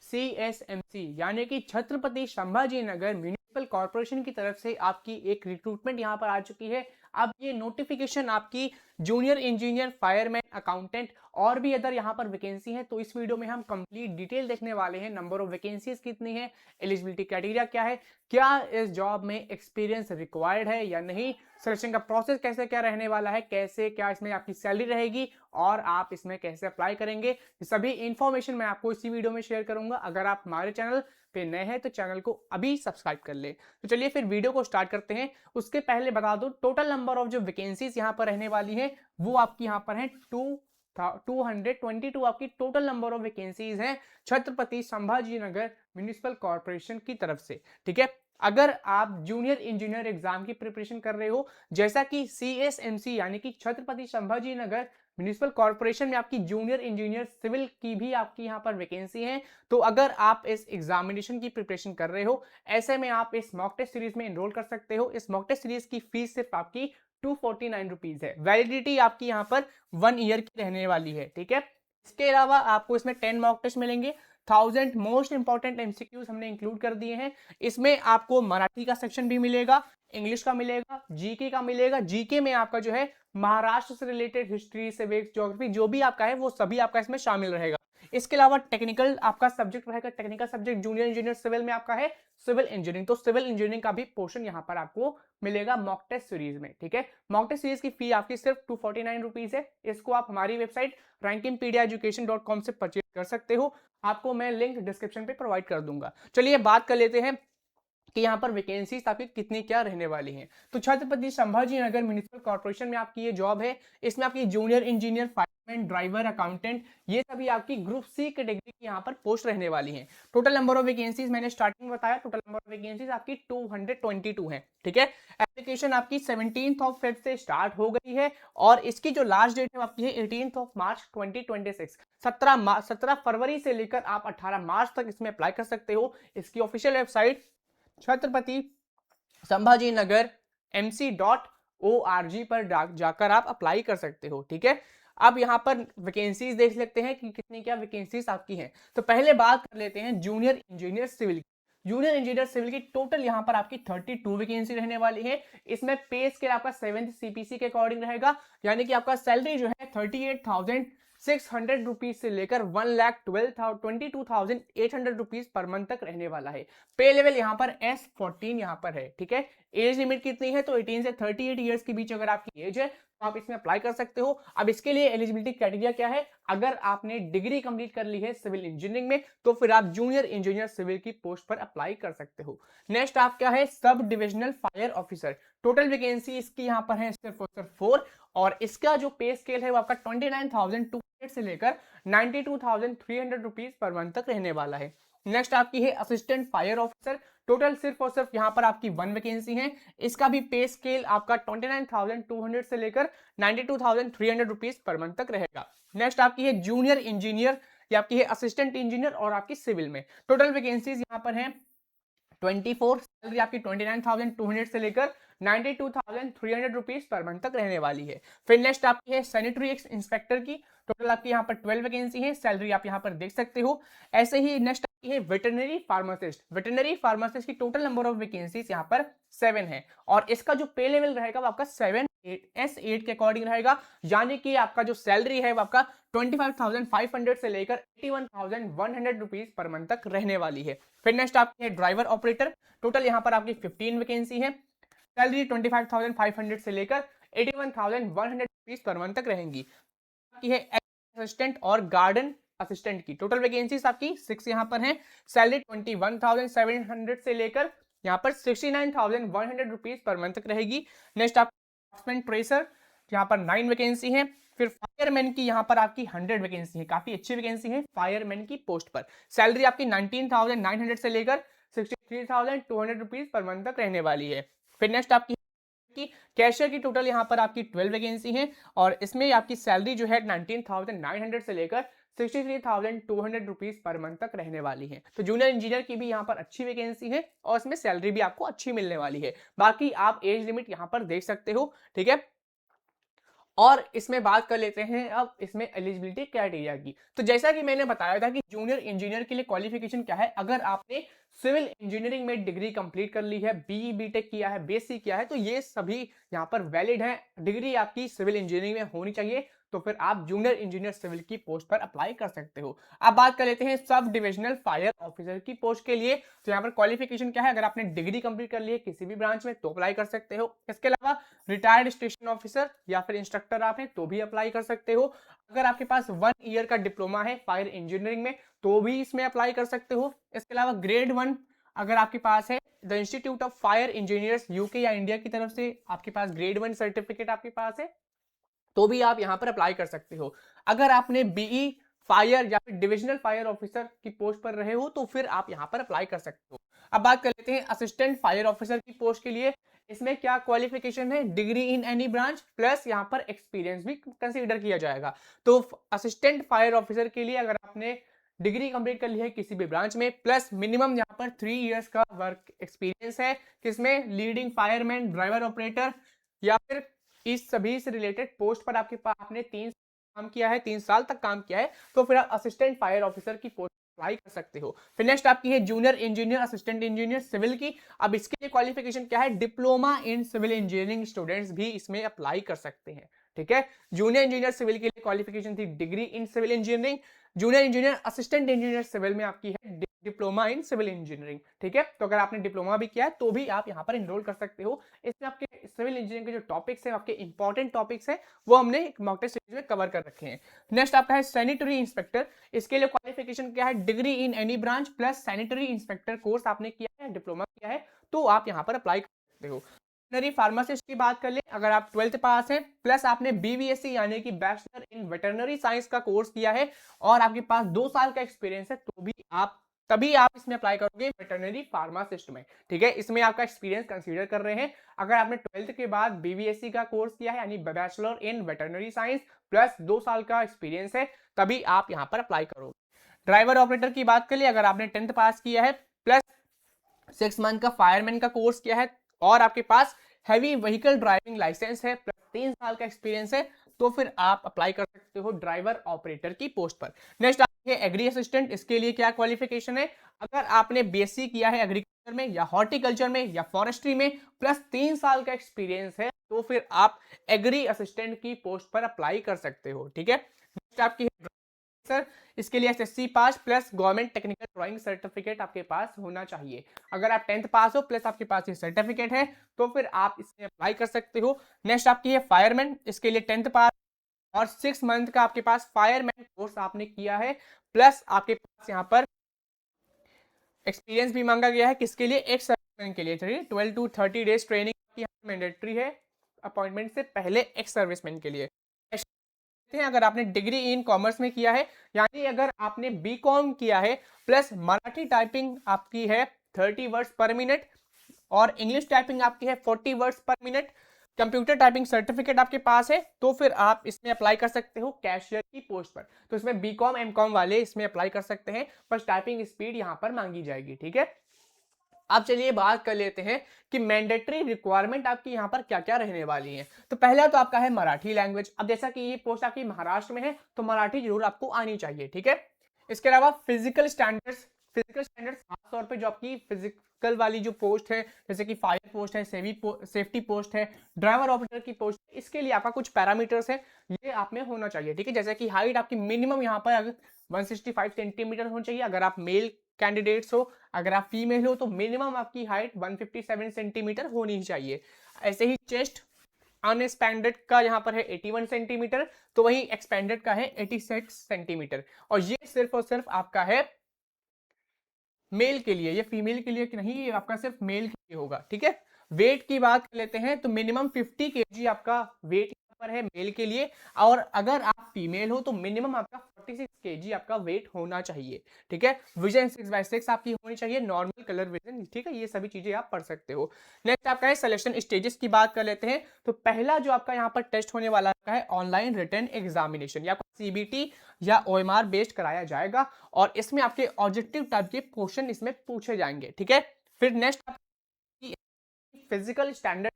CSMC यानी कि Chhatrapati Sambhaji Nagar municipal corporation की तरफ से आपकी एक रिक्रूटमेंट यहाँ पर आ चुकी है। अब ये नोटिफिकेशन आपकी जूनियर इंजीनियर, फायरमैन, अकाउंटेंट और भी अदर यहाँ पर वैकेंसी है। तो इस वीडियो में हम कंप्लीट डिटेल देखने वाले हैं। नंबर ऑफ वैकेंसीज कितनी है, एलिजिबिलिटी क्राइटेरिया क्या है, क्या इस जॉब में एक्सपीरियंस रिक्वायर्ड है या नहीं, सिलेक्शन का प्रोसेस कैसे क्या रहने वाला है, कैसे क्या इसमें आपकी सैलरी रहेगी और आप इसमें कैसे अप्लाई करेंगे, ये सभी इंफॉर्मेशन मैं आपको इसी वीडियो में शेयर करूंगा। अगर आप हमारे चैनल पे नए हैं तो चैनल को अभी सब्सक्राइब कर ले। तो चलिए फिर वीडियो को स्टार्ट करते हैं। उसके पहले बता दूं टोटल नंबर ऑफ जो वैकेंसीज यहाँ पर रहने वाली है वो आपकी यहाँ पर है 222 आपकी टोटल नंबर ऑफ वैकेंसीज हैं छत्रपति संभाजी नगर म्युनिसिपल कॉर्पोरेशन की तरफ से। ठीक है, अगर आप जूनियर इंजीनियर एग्जाम की प्रिपरेशन कर रहे हो, जैसा कि CSMC यानी कि छत्रपति संभाजी नगर म्युनिसिपल कॉर्पोरेशन में आपकी जूनियर इंजीनियर सिविल की भी आपकी यहाँ पर वैकेंसी है, तो अगर आप इस एग्जामिनेशन की प्रिपरेशन कर रहे हो, ऐसे में आप इस मॉक टेस्ट सीरीज में एनरोल कर सकते हो। इस मॉक टेस्ट सीरीज की फीस सिर्फ आपकी 249 रुपीज है। वैलिडिटी आपकी यहाँ पर 1 ईयर की रहने वाली है। ठीक है, इसके अलावा आपको इसमें 10 मॉक टेस्ट मिलेंगे। 1000 मोस्ट इंपॉर्टेंट एमसीक्यूज हमने इंक्लूड कर दिए हैं। इसमें आपको मराठी का सेक्शन भी मिलेगा, इंग्लिश का मिलेगा, जीके का मिलेगा। जीके में आपका जो है महाराष्ट्र से रिलेटेड हिस्ट्री, सिविक्स, ज्योग्राफी जो भी आपका है वो सभी आपका इसमें शामिल रहेगा। इसके अलावा टेक्निकल आपका सब्जेक्ट रहेगा। Technical subject junior engineer civil में आपका है सिविल इंजीनियरिंग, तो सिविल इंजीनियरिंग का भी पोर्शन यहाँ पर आपको मिलेगा मॉक टेस्ट सीरीज में। ठीक है, मॉक टेस्ट सीरीज की फी आपकी सिर्फ 249 रुपीज है। इसको आप हमारी वेबसाइट rankingpediaeducation.com से परचेज कर सकते हो। आपको मैं लिंक डिस्क्रिप्शन पे प्रोवाइड कर दूंगा। चलिए बात कर लेते हैं कि यहाँ पर वैकेंसीज आपकी कितनी क्या रहने वाली हैं। तो छत्रपति संभाजी नगर म्युनिसिपल कॉर्पोरेशन में आपकी ये जॉब है। इसमें आपकी junior engineer, fireman, driver, accountant, ये सभी आपकी ग्रुप सी कैटेगरी की यहाँ पर पोस्ट रहने वाली हैं। टोटल नंबर ऑफ वैकेंसीज मैंने स्टार्टिंग में बताया, टोटल नंबर ऑफ वैकेंसीज आपकी 222 है। ठीक है, एप्लीकेशन आपकी 17 फेब से स्टार्ट हो गई है और इसकी जो लास्ट डेट है आपकी है 18 मार्च 2026। 17 फरवरी से लेकर आप 18 मार्च तक इसमें अप्लाई कर सकते हो। इसकी official website Chhatrapati Sambhaji Nagar mc.org पर जाकर आप अप्लाई कर सकते हो। ठीक है, अब यहाँ पर वैकेंसीज देख लेते हैं कि कितनी क्या वैकेंसीज आपकी हैं। तो पहले बात कर लेते हैं जूनियर इंजीनियर सिविल की। जूनियर इंजीनियर सिविल की टोटल यहाँ पर आपकी 32 वैकेंसी रहने वाली है। इसमें पे स्केल आपका 7th CPC के अकॉर्डिंग रहेगा, यानी कि आपका सैलरी जो है 38,600 रुपीज से लेकर 1,22,800 रुपीज पर मंथ तक रहने वाला है। पे लेवल यहाँ पर S14 यहाँ पर है। ठीक है, एज लिमिट कितनी है तो 18 से 38 ईयर्स के बीच अगर आपकी एज है तो आप इसमें अप्लाई कर सकते हो। अब इसके लिए एलिजिबिलिटी क्राइटेरिया क्या है, अगर आपने डिग्री कंप्लीट कर ली है सिविल इंजीनियरिंग में तो फिर आप जूनियर इंजीनियर सिविल की पोस्ट पर अप्लाई कर सकते हो। नेक्स्ट आप क्या है, sub divisional fire officer. Total vacancy इसकी यहाँ पर है सिर्फ और सिर्फ 4 और इसका जो पे स्केल है वो आपका 29,200 से लेकर 92,300 रुपीज पर मंथ तक रहने वाला है। नेक्स्ट आपकी है असिस्टेंट फायर ऑफिसर। टोटल सिर्फ और सिर्फ यहाँ पर आपकी 1 वैकेंसी है। इसका भी पे स्केल आपका 29,200 से लेकर 92,300 रुपीज पर मंथ तक रहेगा। नेक्स्ट आपकी है जूनियर इंजीनियर, ये आपकी है असिस्टेंट इंजीनियर और आपकी सिविल में। टोटल वैकेंसीज यहाँ पर है 24, सैलरी आपकी 29,200 से लेकर 92,300 रुपीज पर मंथ तक रहने वाली है। फिर नेक्स्ट आपकी है सैनिटरी इंस्पेक्टर की। टोटल आपकी यहाँ पर 12 वैकेंसी है, सैलरी आप यहाँ पर देख सकते हो। ऐसे ही नेक्स्ट आपकी है वेटरनरी फार्मासिस्ट। वेटरनरी फार्मासिस्ट की टोटल नंबर ऑफ वैकेंसीज यहाँ पर 7 है और इसका जो पे लेवल रहेगा वो आपका 7-8 के अकॉर्डिंग रहेगा, यानी कि आपका जो सैलरी है वो आपका 25,500 से लेकर 81,100 रुपीज पर मंथ तक रहने वाली है। फिर नेक्स्ट आपकी है ड्राइवर ऑपरेटर। टोटल यहाँ पर आपकी 15 वैकेंसी है, सैलरी 25,500 से लेकर 81,100 रुपीज पर मंथ तक रहेंगी। आपकी है असिस्टेंट और गार्डन असिस्टेंट की। टोटल वैकेंसीज आपकी 6 यहाँ पर हैं, सैलरी 21,700 से लेकर यहाँ पर 69,100 रुपीज पर मंथ तक रहेगी। नेक्स्ट आप ट्रेसर, यहाँ पर 9 वैकेंसी है। फिर फायरमैन की यहाँ पर आपकी 100 वैकेंसी है, काफी अच्छी वैकेंसी है फायरमैन की पोस्ट पर। सैलरी आपकी 19,900 से लेकर 63,200 रुपीज पर मंथ तक रहने वाली है। फिर नेक्स्ट आपकी कैशियर की टोटल यहाँ पर आपकी 12 वैकेंसी है और इसमें आपकी सैलरी जो है 19,900 से लेकर 63,200 रुपीज पर मंथ तक रहने वाली है। तो जूनियर इंजीनियर की भी यहाँ पर अच्छी वैकेंसी है और इसमें सैलरी भी आपको अच्छी मिलने वाली है। बाकी आप एज लिमिट यहाँ पर देख सकते हो। ठीक है, और इसमें बात कर लेते हैं अब इसमें एलिजिबिलिटी क्राइटेरिया की। तो जैसा कि मैंने बताया था कि जूनियर इंजीनियर के लिए क्वालिफिकेशन क्या है, अगर आपने सिविल इंजीनियरिंग में डिग्री कंप्लीट कर ली है, बीई बीटेक किया है, बीएससी किया है, तो ये सभी यहाँ पर वैलिड है, डिग्री आपकी सिविल इंजीनियरिंग में होनी चाहिए, तो फिर आप जूनियर इंजीनियर सिविल की पोस्ट पर अप्लाई कर सकते हो। अब बात कर लेते हैं सब डिविजनल फायर ऑफिसर की पोस्ट के लिए। तो यहाँ पर क्वालिफिकेशन क्या है, अगर आपने डिग्री कंप्लीट कर ली है किसी भी ब्रांच में तो अप्लाई कर सकते हो। इसके अलावा रिटायर्ड स्टेशन ऑफिसर या फिर इंस्ट्रक्टर आप हैं तो भी अप्लाई कर सकते हो। अगर आपके पास 1 ईयर का डिप्लोमा है फायर इंजीनियरिंग में तो भी इसमें अप्लाई कर सकते हो। इसके अलावा ग्रेड 1 अगर आपके पास है, the institute of fire engineers UK या इंडिया की तरफ से आपके पास ग्रेड 1 सर्टिफिकेट आपके पास है तो भी आप यहां पर अप्लाई कर सकते हो। अगर आपने बीई फायर या फिर डिविजनल फायर ऑफिसर की पोस्ट पर रहे हो तो फिर आप यहां पर अप्लाई कर सकते हो। अब बात कर लेते हैं असिस्टेंट फायर ऑफिसर की पोस्ट के लिए। इसमें क्या क्वालिफिकेशन है, degree in any branch plus यहां पर एक्सपीरियंस भी कंसीडर किया जाएगा। तो असिस्टेंट फायर ऑफिसर के लिए अगर आपने डिग्री कंप्लीट कर ली है किसी भी ब्रांच में प्लस मिनिमम यहाँ पर 3 इयर्स का वर्क एक्सपीरियंस है, किसमें, लीडिंग फायरमैन, ड्राइवर ऑपरेटर या फिर इस सभी से रिलेटेड पोस्ट पर आपके पास आपने 3 साल तक काम किया है तो फिर आप असिस्टेंट फायर ऑफिसर की पोस्ट अप्लाई कर सकते हो। फिर नेक्स्ट आपकी है junior engineer assistant engineer civil की। अब इसके लिए क्वालिफिकेशन क्या है, diploma in civil engineering students भी इसमें अप्लाई कर सकते हैं। ठीक है, जूनियर इंजीनियर सिविल के लिए क्वालिफिकेशन थी degree in civil engineering. Junior engineer assistant engineer civil में आपकी है डिप्लोमा इन सिविल इंजीनियरिंग। ठीक है, तो अगर आपने डिप्लोमा भी किया है तो भी आप यहाँ पर एनरोल कर सकते हो। इसमें आपके सिविल इंजीनियरिंग के जो टॉपिक्स हैं, आपके इंपॉर्टेंट टॉपिक्स हैं, वो हमने एक मॉक टेस्ट सीरीज में कवर कर रखे हैं। नेक्स्ट आपका है सैनिटरी इंस्पेक्टर। इसके लिए क्वालिफिकेशन क्या है, degree in any branch plus sanitary inspector course आपने किया है, डिप्लोमा किया है तो आप यहाँ पर अप्लाई कर सकते हो। वेटरनरी फार्मासिस्ट की बात कर ले, अगर आप 12th पास हैं प्लस आपने बीवीएससी यानी कि बैचलर इन वेटरनरी साइंस का कोर्स किया है और आपके पास 2 साल का एक्सपीरियंस है तो भी आप तभी आप इसमें अप्लाई करोगे वेटरनरी फार्मासिस्ट में। ठीक है, इसमें आपका एक्सपीरियंस कंसीडर कर रहे हैं। अगर आपने 12th के बाद बीवीएससी का कोर्स किया है यानी bachelor in veterinary science plus 2 साल का एक्सपीरियंस है तभी आप यहाँ पर अप्लाई करोगे। ड्राइवर ऑपरेटर की बात कर लिए, अगर आपने 10th पास किया है प्लस 6 मंथ का फायरमैन का कोर्स किया है और आपके पास हैवी व्हीकल ड्राइविंग लाइसेंस है प्लस 3 साल का एक्सपीरियंस है तो फिर आप अप्लाई कर सकते हो ड्राइवर ऑपरेटर की पोस्ट पर। नेक्स्ट आपके एग्री असिस्टेंट। इसके लिए क्या क्वालिफिकेशन है, अगर आपने बीएससी किया है एग्रीकल्चर में या हॉर्टिकल्चर में या फॉरेस्ट्री में प्लस 3 साल का एक्सपीरियंस है तो फिर आप एग्री असिस्टेंट की पोस्ट पर अप्लाई कर सकते हो। ठीक है, नेक्स्ट आपकी सर, इसके लिए SSC pass plus government technical drawing certificate आपके पास होना चाहिए। अगर आप 10th पास हो प्लस आपके पास ये सर्टिफिकेट है तो फिर आप इसमें अप्लाई कर सकते हो। नेक्स्ट आपकी है फायरमैन। इसके लिए 10th पास और 6 मंथ का आपके पास फायरमैन कोर्स आपने किया है प्लस आपके पास यहाँ पर एक्सपीरियंस भी मांगा गया है। किसके लिए, एक्स सर्विसमैन के लिए। 12 to 30 डेज ट्रेनिंग मैंडेटरी है अपॉइंटमेंट से पहले एक्स सर्विसमैन के लिए। अगर आपने डिग्री इन कॉमर्स में किया है यानी अगर आपने बीकॉम किया है प्लस मराठी टाइपिंग आपकी है 30 वर्ड्स पर मिनट और इंग्लिश टाइपिंग आपकी है 40 वर्ड्स पर मिनट, कंप्यूटर टाइपिंग सर्टिफिकेट आपके पास है तो फिर आप इसमें अप्लाई कर सकते हो कैशियर की पोस्ट पर। तो इसमें बीकॉम एमकॉम वाले इसमें अप्लाई कर सकते हैं, बस टाइपिंग स्पीड यहां पर मांगी जाएगी। ठीक है, अब चलिए बात कर लेते हैं कि मैंडेटरी रिक्वायरमेंट आपकी यहाँ पर क्या क्या रहने वाली है। तो पहला तो आपका है मराठी लैंग्वेज। अब जैसा कि ये पोस्ट आपकी महाराष्ट्र में है तो मराठी जरूर आपको आनी चाहिए। ठीक है, इसके अलावा फिजिकल स्टैंडर्ड्स खासतौर पे जो आपकी फिजिकल वाली जो पोस्ट है जैसे कि फायर पोस्ट है, सेफ्टी पोस्ट है, ड्राइवर ऑपरेटर की पोस्ट, इसके लिए आपका कुछ पैरामीटर्स है ये आप में होना चाहिए। ठीक है, जैसे कि हाइट आपकी मिनिमम यहाँ पर 165 सेंटीमीटर होनी चाहिए अगर आप मेल कैंडिडेट्स हो, अगर आप फीमेल हो तो मिनिमम आपकी हाइट 157 सेंटीमीटर होनी ही चाहिए। ऐसे ही चेस्ट अनएक्सपैंडेड का यहाँ पर है 81 सेंटीमीटर तो वही एक्सपैंडेड का है 86 सेंटीमीटर और ये सिर्फ और सिर्फ आपका है मेल के लिए, ये फीमेल के लिए नहीं, ये आपका सिर्फ मेल के लिए होगा। ठीक है, वेट की बात कर लेते हैं तो मिनिमम 50 केजी आपका वेट पर है मेल के लिए और अगर आप फीमेल हो तो मिनिमम आपका 46 केजी आपका वेट होना चाहिए। ठीक है, विजन 6/6 आपकी होनी चाहिए, नॉर्मल कलर विजन। ठीक है, ये सभी चीजें आप पढ़ सकते हो। नेक्स्ट आपका है सिलेक्शन स्टेजेस की बात कर लेते हैं तो पहला जो आपका यहाँ पर टेस्ट होने वाला है ऑनलाइन रिटन एग्जामिनेशन या सीबीटी या ओएमआर बेस्ड कराया जाएगा और इसमें आपके ऑब्जेक्टिव टाइप के क्वेश्चन इसमें पूछे जाएंगे। ठीक है, फिर next physical standard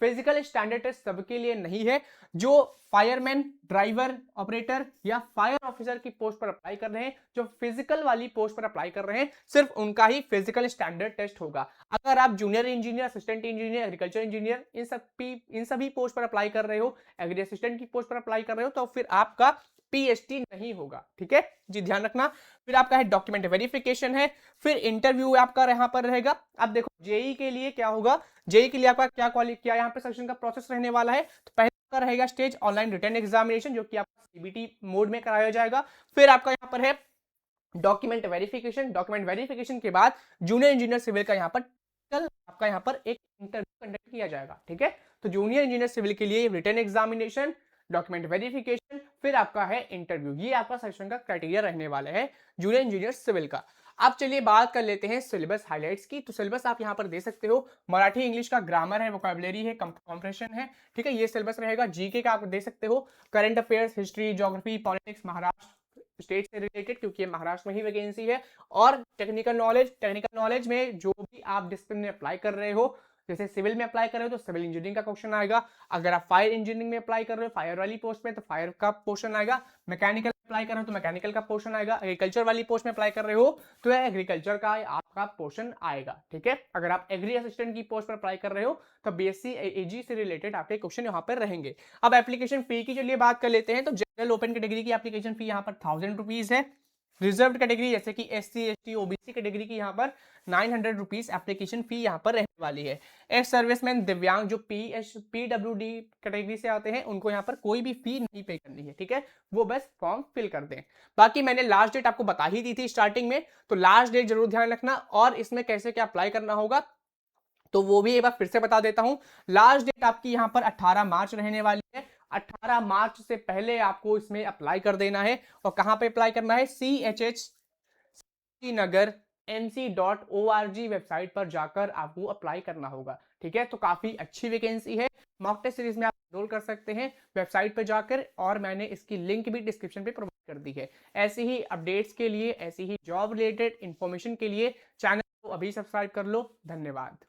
physical standard test सबके लिए नहीं है। जो फायरमैन, ड्राइवर, ऑपरेटर या फायर ऑफिसर की पोस्ट पर अप्लाई कर रहे हैं, जो फिजिकल वाली पोस्ट पर अप्लाई कर रहे हैं, सिर्फ उनका ही फिजिकल स्टैंडर्ड टेस्ट होगा। अगर आप junior engineer, assistant engineer, agriculture engineer इन सभी पोस्ट पर अप्लाई कर रहे हो, एग्री असिस्टेंट की पोस्ट पर अप्लाई कर रहे हो, तो फिर आपका पीएचटी नहीं होगा। ठीक है जी, ध्यान रखना। फिर आपका है डॉक्यूमेंट वेरिफिकेशन है, फिर इंटरव्यू आपका यहाँ पर रहेगा। अब देखो जेई के लिए क्या होगा, जेई के लिए आपका क्या यहाँ पे सिलेक्शन का प्रोसेस रहने वाला है। तो पहले आपका रहेगा स्टेज ऑनलाइन रिटन एग्जामिनेशन, जो कि आपका सीबीटी मोड में कराया जाएगा। फिर आपका यहाँ पर है डॉक्यूमेंट वेरिफिकेशन। डॉक्यूमेंट वेरिफिकेशन के बाद जूनियर इंजीनियर सिविल का यहाँ पर कल आपका यहाँ पर एक इंटरव्यू कंडक्ट किया जाएगा। ठीक है, तो जूनियर इंजीनियर सिविल के लिए रिटन एग्जामिनेशन, डॉक्यूमेंट वेरिफिकेशन, फिर आपका है इंटरव्यू। ये आपका सिलेक्शन का क्राइटेरिया रहने वाला है जूनियर इंजीनियर सिविल का। अब चलिए बात कर लेते हैं सिलेबस हाइलाइट्स की। तो सिलेबस आप यहाँ पर दे सकते हो, मराठी इंग्लिश का ग्रामर है, वोकैबुलरी है, कॉम्प्रेशन है। ठीक है, ये सिलेबस रहेगा। जीके का आप दे सकते हो, current affairs, history, geography, politics, Maharashtra state से रिलेटेड, क्योंकि ये महाराष्ट्र में ही वैकेंसी है। और टेक्निकल नॉलेज में जो भी आप डिसिप्लिन में अप्लाई कर रहे हो, जैसे सिविल में अप्लाई कर रहे हो तो सिविल इंजीनियरिंग का क्वेश्चन आएगा। अगर आप फायर इंजीनियरिंग में अप्लाई कर रहे हो, फायर वाली पोस्ट में, तो फायर का पोर्शन आएगा। मैकेनिकल अप्लाई कर रहे हो तो मैकेनिकल का पोर्शन आएगा। एग्रीकल्चर वाली पोस्ट में अप्लाई कर रहे हो तो एग्रीकल्चर का आपका पोर्शन आएगा। ठीक है, अगर आप एग्री असिस्टेंट की पोस्ट पर अप्लाई कर रहे हो तो बीएससी एजी से रिलेटेड आपके क्वेश्चन यहाँ पर रहेंगे। अब एप्लीकेशन फी की चलिए बात कर लेते हैं। तो जनरल ओपन कैटेगरी की एप्लीकेशन फी यहाँ पर 1000 रुपीज है। रिजर्व्ड कैटेगरी जैसे कि एससी, एसटी, ओबीसी कैटेगरी की यहाँ पर 900 रुपीज एप्लीकेशन फी यहाँ पर रहने वाली है। एक्स सर्विसमैन, दिव्यांग, जो पीडब्ल्यूडी कैटेगरी से आते हैं, उनको यहाँ पर कोई भी फी नहीं पे करनी है। ठीक है, वो बस फॉर्म फिल कर दें। बाकी मैंने लास्ट डेट आपको बता ही दी थी स्टार्टिंग में, तो लास्ट डेट जरूर ध्यान रखना। और इसमें कैसे क्या अप्लाई करना होगा तो वो भी एक बार फिर से बता देता हूं। लास्ट डेट आपकी यहाँ पर 18 मार्च रहने वाली है। 18 मार्च से पहले आपको इसमें अप्लाई कर देना है। और कहां पे अप्लाई करना है, CHH नगर NC.org वेबसाइट पर जाकर आपको अप्लाई करना होगा। ठीक है, तो काफी अच्छी वैकेंसी है। मॉक टेस्ट सीरीज में आप एनरोल कर सकते हैं वेबसाइट पर जाकर, और मैंने इसकी लिंक भी डिस्क्रिप्शन पे प्रोवाइड कर दी है। ऐसी ही अपडेट्स के लिए, ऐसी ही जॉब रिलेटेड इंफॉर्मेशन के लिए चैनल को अभी सब्सक्राइब कर लो। धन्यवाद।